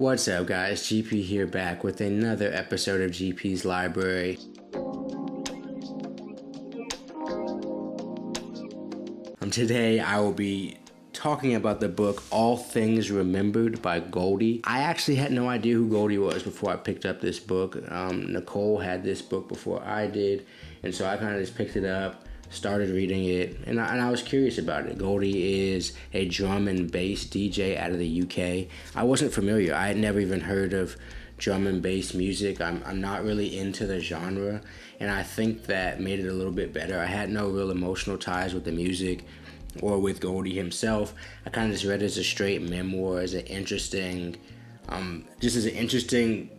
What's up, guys? GP here, back with another episode of GP's Library. Today I will be talking about the book All Things Remembered by Goldie. I actually had no idea who Goldie was before I picked up this book. Nicole had this book before I did, and so I kind of just picked it up, started reading it, and I was curious about it. Goldie is a drum and bass DJ out of the UK. I wasn't familiar. I had never even heard of drum and bass music. I'm not really into the genre, and I think that made it a little bit better. I had no real emotional ties with the music or with Goldie himself. I kind of just read it as a straight memoir, as an interesting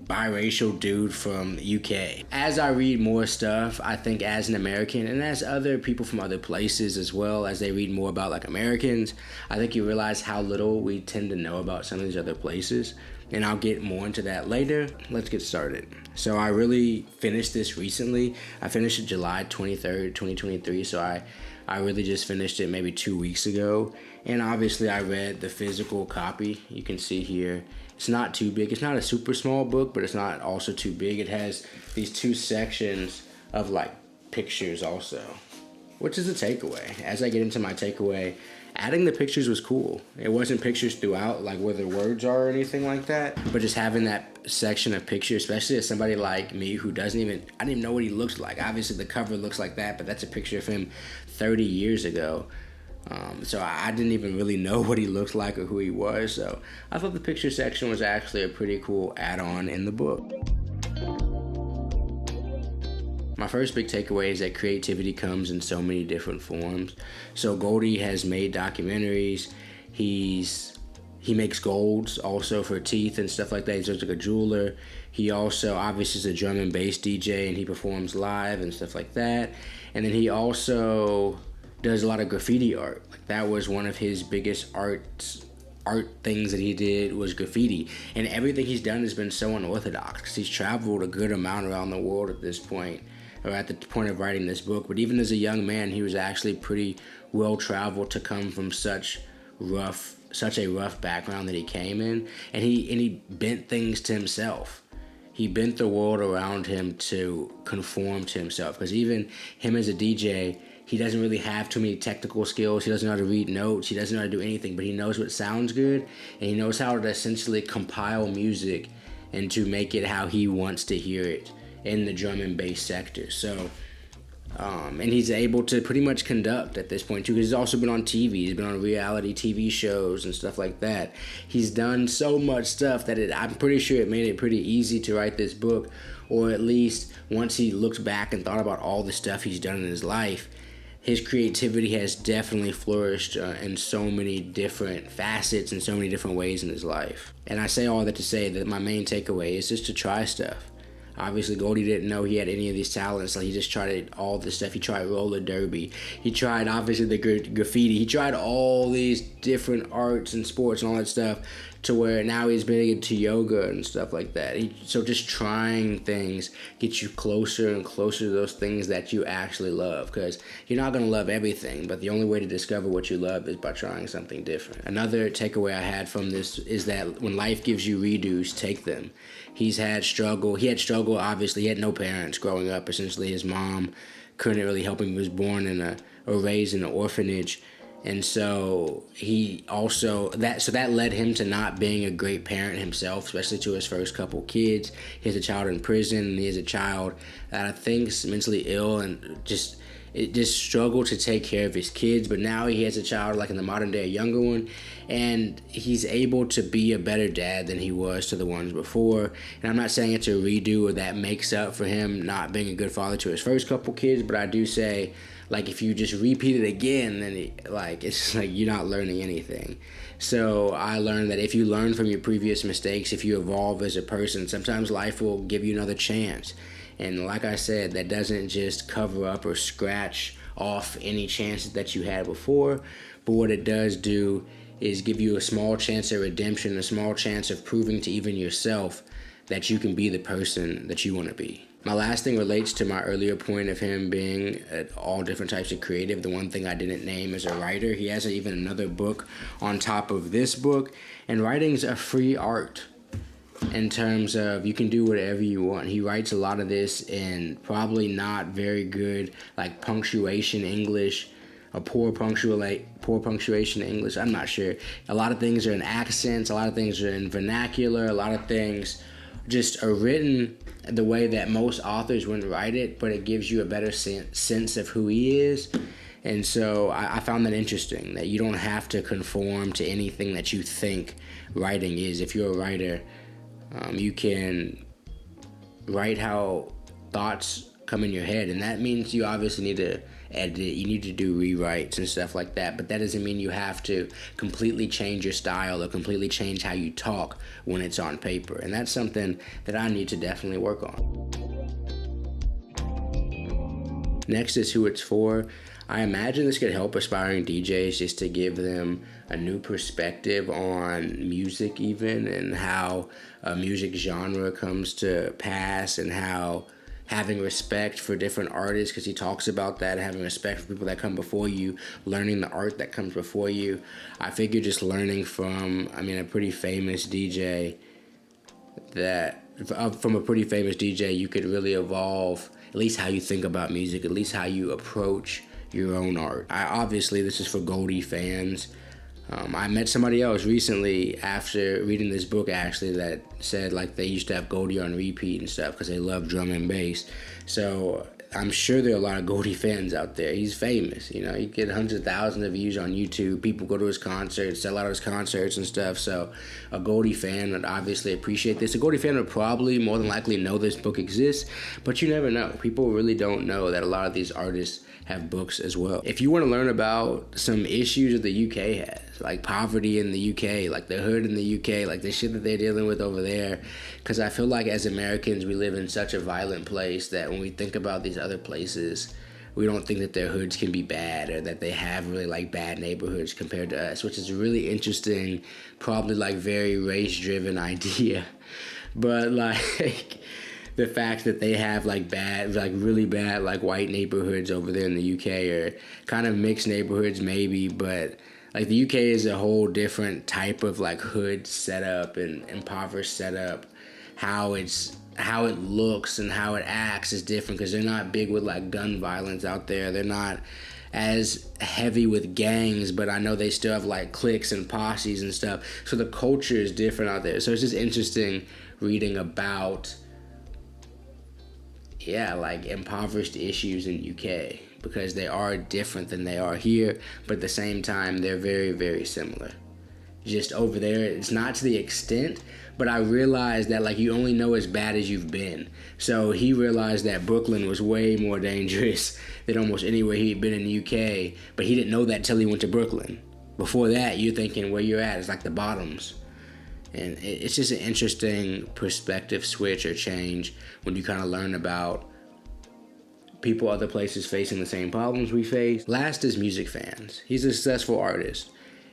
biracial dude from the UK. As I read more stuff, I think as an American and as other people from other places as well, as they read more about like Americans, I think you realize how little we tend to know about some of these other places. And I'll get more into that later. Let's get started. So I really finished this recently. I finished it July 23rd, 2023. So I really just finished it maybe 2 weeks ago. And obviously I read the physical copy. You can see here, it's not too big. It's not a super small book, but it's not also too big. It has these two sections of like pictures also, which is a takeaway. As I get into my takeaway, adding the pictures was cool. It wasn't pictures throughout, like where the words are or anything like that, but just having that section of pictures, especially as somebody like me who I didn't even know what he looks like. Obviously the cover looks like that, but that's a picture of him 30 years ago. So I didn't even really know what he looked like or who he was. So I thought the picture section was actually a pretty cool add-on in the book. My first big takeaway is that creativity comes in so many different forms. So Goldie has made documentaries. He makes golds also for teeth and stuff like that. He's just like a jeweler. He also obviously is a drum and bass DJ, and he performs live and stuff like that. And then he also does a lot of graffiti art. Like that was one of his biggest art things that he did, was graffiti. And everything he's done has been so unorthodox because he's traveled a good amount around the world at this point, or at the point of writing this book. But even as a young man, he was actually pretty well traveled to come from such a rough background that he came in. And he bent things to himself. He bent the world around him to conform to himself. Because even him as a DJ, he doesn't really have too many technical skills. He doesn't know how to read notes. He doesn't know how to do anything, but he knows what sounds good, and he knows how to essentially compile music and to make it how he wants to hear it in the drum and bass sector. So, and he's able to pretty much conduct at this point too, because he's also been on TV. He's been on reality TV shows and stuff like that. He's done so much stuff that I'm pretty sure it made it pretty easy to write this book, or at least once he looked back and thought about all the stuff he's done in his life, his creativity has definitely flourished in so many different facets and so many different ways in his life. And I say all that to say that my main takeaway is just to try stuff. Obviously, Goldie didn't know he had any of these talents, so he just tried all this stuff. He tried roller derby. He tried, obviously, the graffiti. He tried all these different arts and sports and all that stuff, to where now he's been into yoga and stuff like that. So just trying things gets you closer and closer to those things that you actually love, because you're not going to love everything, but the only way to discover what you love is by trying something different. Another takeaway I had from this is that when life gives you redos, take them. He had struggle, obviously. He had no parents growing up. Essentially, his mom couldn't really help him. He was born or raised in an orphanage. And so that led him to not being a great parent himself, especially to his first couple kids. He has a child in prison, and he has a child that I think is mentally ill and just struggled to take care of his kids. But now he has a child, like in the modern day, a younger one, and he's able to be a better dad than he was to the ones before. And I'm not saying it's a redo or that makes up for him not being a good father to his first couple kids, but I do say, like, if you just repeat it again, then it's like you're not learning anything. So I learned that if you learn from your previous mistakes, if you evolve as a person, sometimes life will give you another chance. And like I said, that doesn't just cover up or scratch off any chances that you had before, but what it does do is give you a small chance of redemption, a small chance of proving to even yourself that you can be the person that you want to be. My last thing relates to my earlier point of him being all different types of creative. The one thing I didn't name is a writer. He has even another book on top of this book, and writing's a free art. in terms of you can do whatever you want. He writes a lot of this in probably not very good like punctuation English, or poor punctuation English. I'm not sure. A lot of things are in accents. A lot of things are in vernacular. A lot of things just are written the way that most authors wouldn't write it, but it gives you a better sense of who he is. And so I found that interesting, that you don't have to conform to anything that you think writing is. If you're a writer, you can write how thoughts come in your head, and that means you obviously need to edit it, you need to do rewrites and stuff like that, but that doesn't mean you have to completely change your style or completely change how you talk when it's on paper, and that's something that I need to definitely work on. Next is Who It's For. I imagine this could help aspiring DJs just to give them a new perspective on music even, and how a music genre comes to pass, and how having respect for different artists, because he talks about that, having respect for people that come before you, learning the art that comes before you. I figure just learning from, a pretty famous DJ, you could really evolve at least how you think about music, at least how you approach your own art. Obviously, this is for Goldie fans. I met somebody else recently after reading this book, actually, that said like they used to have Goldie on repeat and stuff because they love drum and bass. So I'm sure there are a lot of Goldie fans out there. He's famous, you get hundreds of thousands of views on YouTube. People go to his concerts, sell out his concerts and stuff. So a Goldie fan would obviously appreciate this. A Goldie fan would probably more than likely know this book exists, but you never know. People really don't know that a lot of these artists have books as well. If you want to learn about some issues that the UK has, like poverty in the UK, like the hood in the UK, like the shit that they're dealing with over there, because I feel like as Americans, we live in such a violent place that when we think about these other places, we don't think that their hoods can be bad, or that they have really like bad neighborhoods compared to us, which is a really interesting, probably like very race-driven idea. But like the fact that they have like bad, like really bad like white neighborhoods over there in the UK, or kind of mixed neighborhoods maybe, but like the UK is a whole different type of like hood setup and impoverished setup. How it looks and how it acts is different, because they're not big with like gun violence out there. They're not as heavy with gangs, but I know they still have like cliques and posses and stuff. So the culture is different out there. So it's just interesting reading about like impoverished issues in UK, because they are different than they are here, but at the same time they're very, very similar. Just over there, it's not to the extent, but I realized that like you only know as bad as you've been. So he realized that Brooklyn was way more dangerous than almost anywhere he'd been in the UK, but he didn't know that till he went to Brooklyn. Before that, you're thinking where you're at is like the bottoms. And it's just an interesting perspective switch or change when you kind of learn about people other places facing the same problems we face. Last is music fans. He's a successful artist.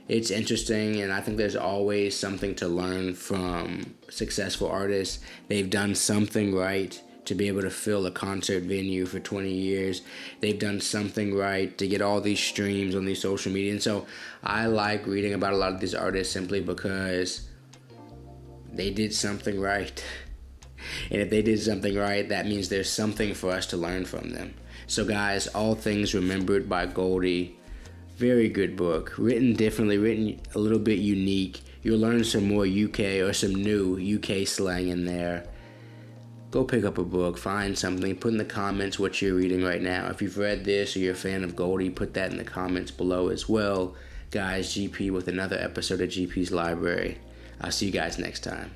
It's interesting, and I think there's always something to learn from successful artists. They've done something right to be able to fill a concert venue for 20 years. They've done something right to get all these streams on these social media. And so I like reading about a lot of these artists simply because they did something right. And if they did something right, that means there's something for us to learn from them. So guys, All Things Remembered by Goldie. Very good book. Written differently, written a little bit unique. You'll learn some more UK or some new UK slang in there. Go pick up a book, find something, put in the comments what you're reading right now. If you've read this or you're a fan of Goldie, put that in the comments below as well. Guys, GP with another episode of GP's Library. I'll see you guys next time.